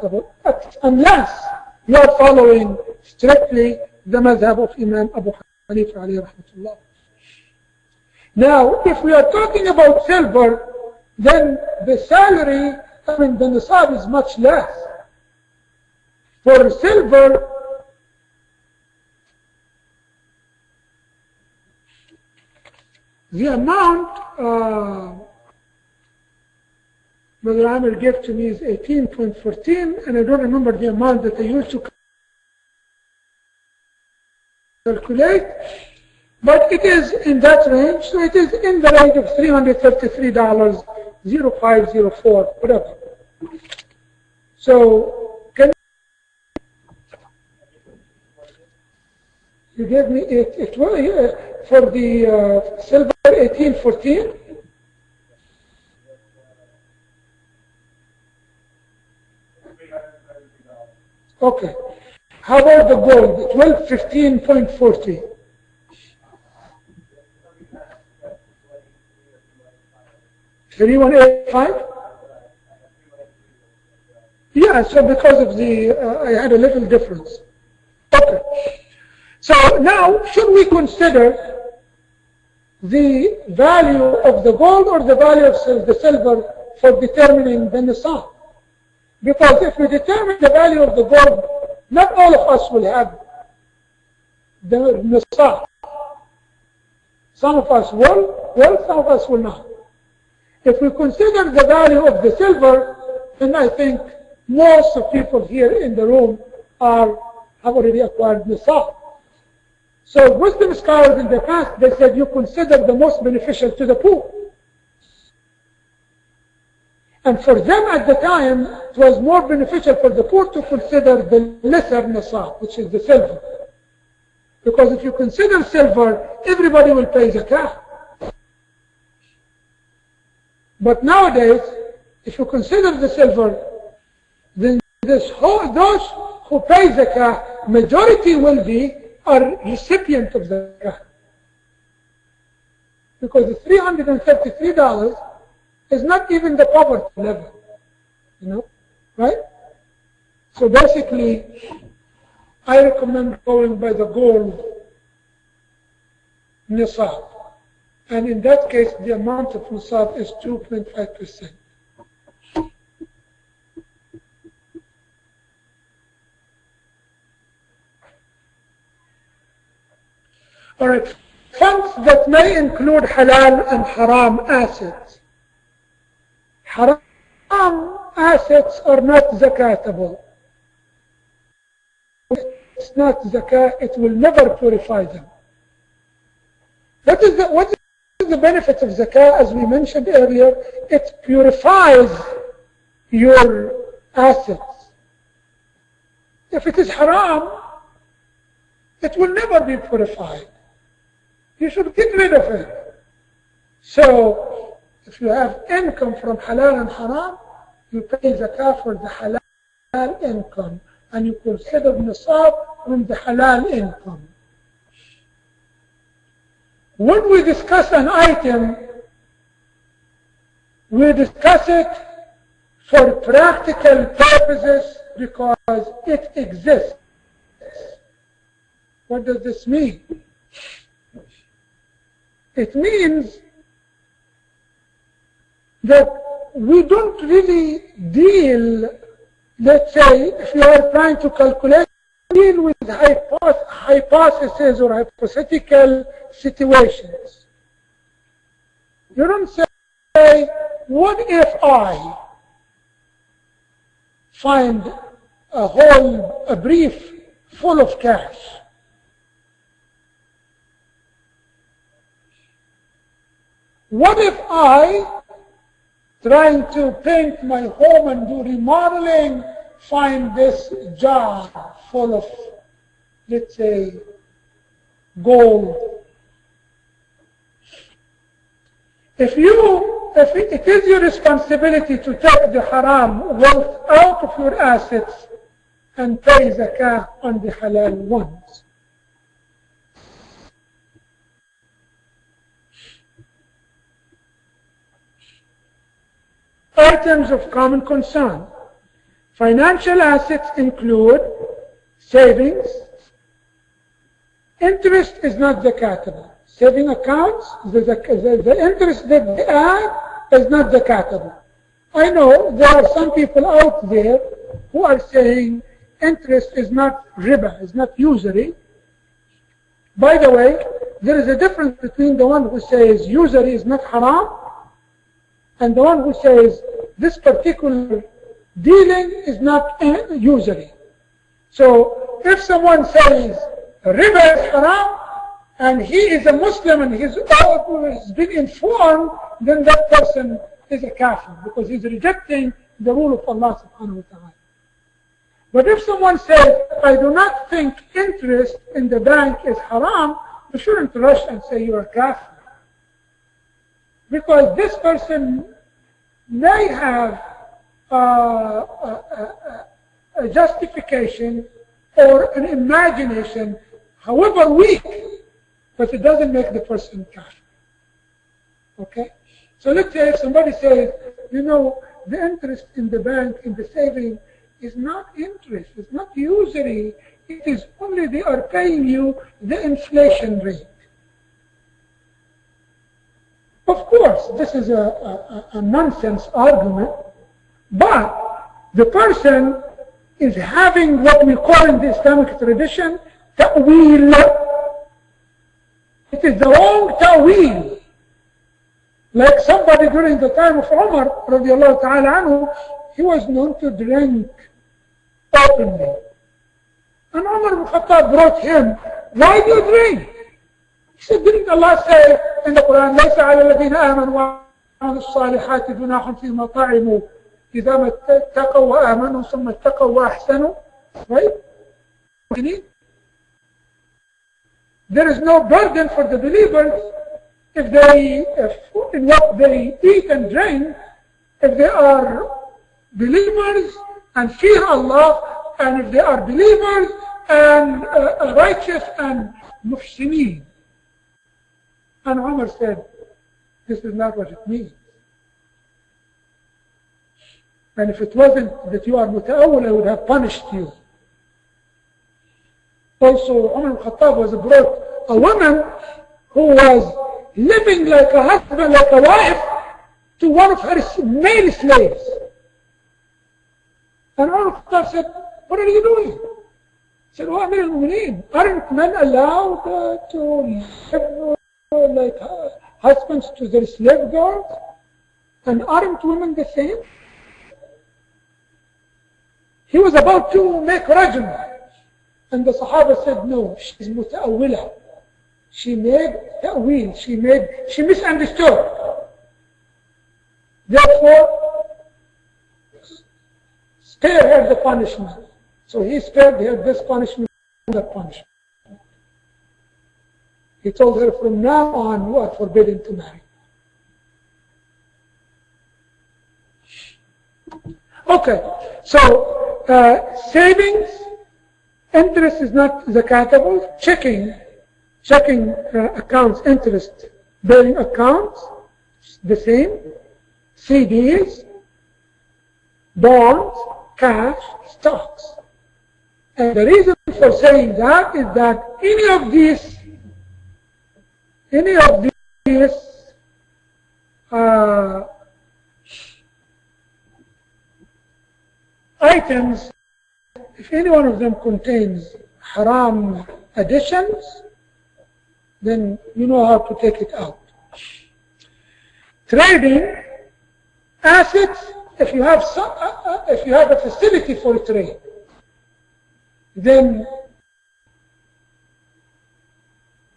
zakatable, unless you are following strictly the madhab of Imam Abu Hanifa alayhi rahmatullah. Now, if we are talking about silver, then the salary, the nisab is much less. For silver, the amount Brother Amir gave to me is 18.14, and I don't remember the amount that I used to calculate, but it is in that range, so it is in the range of $333, 0504, whatever. So, can you give me it for the silver 1814? Okay. How about the gold? 1215.40. $3,185? Yeah, so because of the, I had a little difference. Okay. So now, should we consider the value of the gold or the value of the silver for determining the nisab? Because if we determine the value of the gold, not all of us will have the nisab. Some of us will, some of us will not. If we consider the value of the silver, then I think most of people here in the room have already acquired nisab. So Muslim scholars in the past, they said you consider the most beneficial to the poor. And for them at the time, it was more beneficial for the poor to consider the lesser nisab, which is the silver. Because if you consider silver, everybody will pay zakat. But nowadays, if you consider the silver, then those who pay zakat, majority will be are recipient of zakat. Because the $333 is not even the poverty level, right? So basically, I recommend going by the gold nisab. And in that case, the amount of nisab is 2.5%. All right, funds that may include halal and haram assets. Haram assets are not zakatable. It's not zakat, it will never purify them. What is the benefit of zakah? As we mentioned earlier, it purifies your assets. If it is haram, it will never be purified. You should get rid of it. So, if you have income from halal and haram, you pay zakah for the halal income, and you consider nisab from the halal income. When we discuss an item, we discuss it for practical purposes because it exists. What does this mean? It means that we don't really deal, let's say, if you are trying to calculate, deal with hypotheses or hypothetical situations. You don't say, what if I find a brief full of cash? What if I, trying to paint my home and do remodeling, find this jar full of, let's say, gold? If it is your responsibility to take the haram wealth out of your assets and pay zakah on the halal ones. Items of common concern. Financial assets include savings. Interest is not zakatable. Saving accounts, the interest that they add is not zakatable. I know there are some people out there who are saying interest is not riba, is not usury. By the way, there is a difference between the one who says usury is not haram and the one who says this particular dealing is not usury. So if someone says riba is haram and he is a Muslim and he's been informed, then that person is a kafir because he's rejecting the rule of Allah subhanahu wa ta'ala. But if someone says, I do not think interest in the bank is haram, we shouldn't rush and say you are kafir. Because this person may have a justification or an imagination, however weak, but it doesn't make the person kafir. Okay? So let's say if somebody says, you know, the interest in the bank, in the saving, is not interest, it's not usury, it is only they are paying you the inflation rate. Of course, this is a nonsense argument, but the person is having what we call in the Islamic tradition, ta'weel. It is the wrong ta'weel. Like somebody during the time of Umar, radiallahu ta'ala anhu, he was known to drink openly. And Umar ibn Khattab brought him, why do you drink? He said, didn't Allah say in the Quran, لَيْسَ عَلَى الَّذِينَ آمَنُوا وَعَمِلُوا الصَّالِحَاتِ جُنَاحٌ فِيمَا طَعِمُوا إِذَا مَا اتَّقَوْا وَآمَنُوا ثُمَّ اتَّقَوْا وَأَحْسَنُوا. Right? There is no burden for the believers if they, in what they eat and drink, if they are believers and fear Allah, and if they are believers and righteous and muhsineen. And Umar said, this is not what it means. And if it wasn't that you are muta'awwil, I would have punished you. Also, Umar al-Khattab was brought a woman who was living like a husband, like a wife, to one of her male slaves. And Umar al-Khattab said, what are you doing? He said, oh, Amir al-Mu'mineen, aren't men allowed to live like husbands to their slave girls? And aren't women the same? He was about to make rajm. And the Sahaba said, no, she's muta'awwila. She made ta'weel. She misunderstood. Therefore, spare her the punishment. So he spared her this punishment and that punishment. He told her, from now on, you are forbidden to marry. Okay, so savings, interest is not zakatable. Checking accounts, interest bearing accounts, the same. CDs, bonds, cash, stocks. And the reason for saying that is that any of these items, if any one of them contains haram additions, then you know how to take it out. Trading assets, if you have a facility for trade, then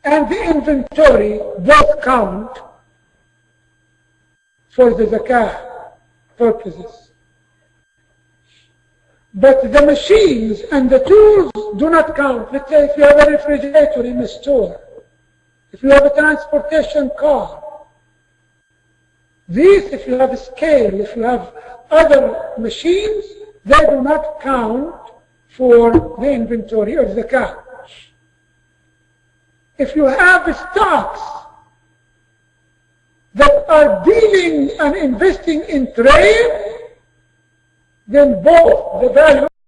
and the inventory both count for the zakah purposes. But the machines and the tools do not count. Let's say if you have a refrigerator in a store, if you have a transportation car, these, if you have a scale, if you have other machines, they do not count for the inventory of zakah. If you have stocks that are dealing and investing in trade, then both the value